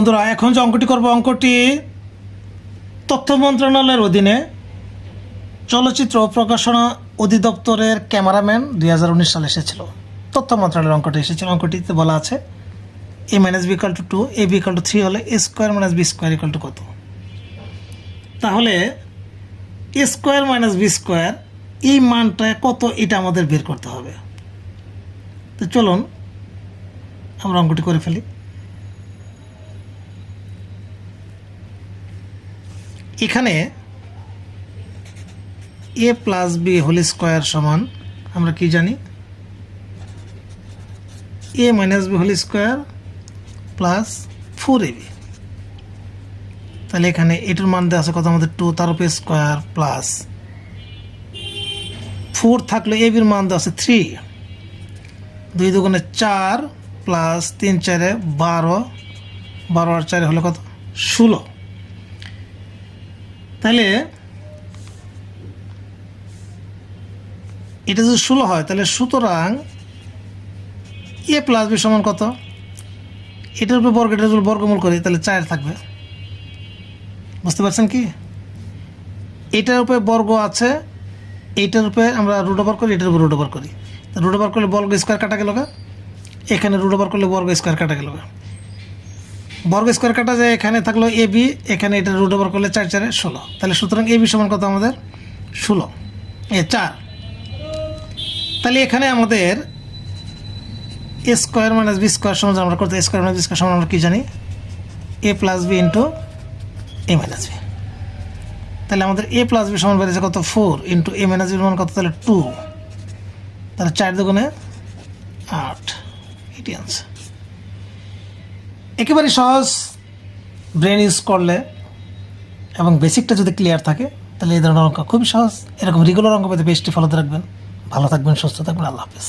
বন্ধুরা, এখন যে অঙ্কটি করব, অঙ্কটি তথ্য মন্ত্রণালয়ের অধীনে চলচ্চিত্র ও প্রকাশনা অধিদপ্তরের ক্যামেরাম্যান 2019 সালে এসেছিল। তথ্য মন্ত্রণালয়ের অঙ্কটি এসেছিল। অঙ্কটিতে বলা আছে a - b = 2, a b = 3 হলে a² - b² = কত? তাহলে a² - b² এই মানটা কত, এটা আমাদের বের করতে হবে। তো চলুন আমরা অঙ্কটি করে ফেলি। এখানে a + b² সমান আমরা কি জানি, a - b² প্লাস 4ab। তাহলে এখানে এটার মান দেওয়া আছে কত আমাদের 2, তার উপরে স্কোয়ার প্লাস 4 থাকলে এবির মান দেওয়া আছে 3, 2 দুগুণে 4 প্লাস 3 4 12, 12 আর 4 হলো কত 16। তাহলে এটা যদি 16 হয়, তাহলে সুতরাং a + b সমান কত? এটার উপরে বর্গ, এটার উপরে বর্গমূল করি, তাহলে 4 থাকবে। বুঝতে পারছেন কি? এটার উপরে বর্গ আছে, এইটার উপরে আমরা রুট ওভার করি, এটার উপর রুট ওভার করি। রুট ওভার করলে বর্গ স্কোয়ার কাটা গেল গা, এখানে রুট ওভার করলে বর্গ স্কোয়ার কাটা গেল গা। বর্গ স্কোয়ার কাটা যায়, এখানে থাকলো এ বি, এখানে এটা রুট ওভার করলে 4 4 16। তাহলে সুতরাং এ বি সমান কত আমাদের 16, 4। তাহলে এখানে আমাদের a² - b² সমান আমরা করতে, a² - b² সমান আমরা কি জানি, a + b * a - b। তাহলে আমাদের a + b সমান বেড়েছে কত 4 * a - b মান কত, তাহলে 2। তাহলে 4 দুগুণে 8, এটি আনসার। একেবারে সহজ, ব্রেন ইউজ করলে এবং বেসিকটা যদি ক্লিয়ার থাকে, তাহলে এই ধরনের অঙ্ক খুবই সহজ। এরকম রেগুলার অঙ্ক পেতে পেজটি ফলো রাখবেন। ভালো থাকবেন, সুস্থ থাকবেন। আল্লাহ হাফেজ।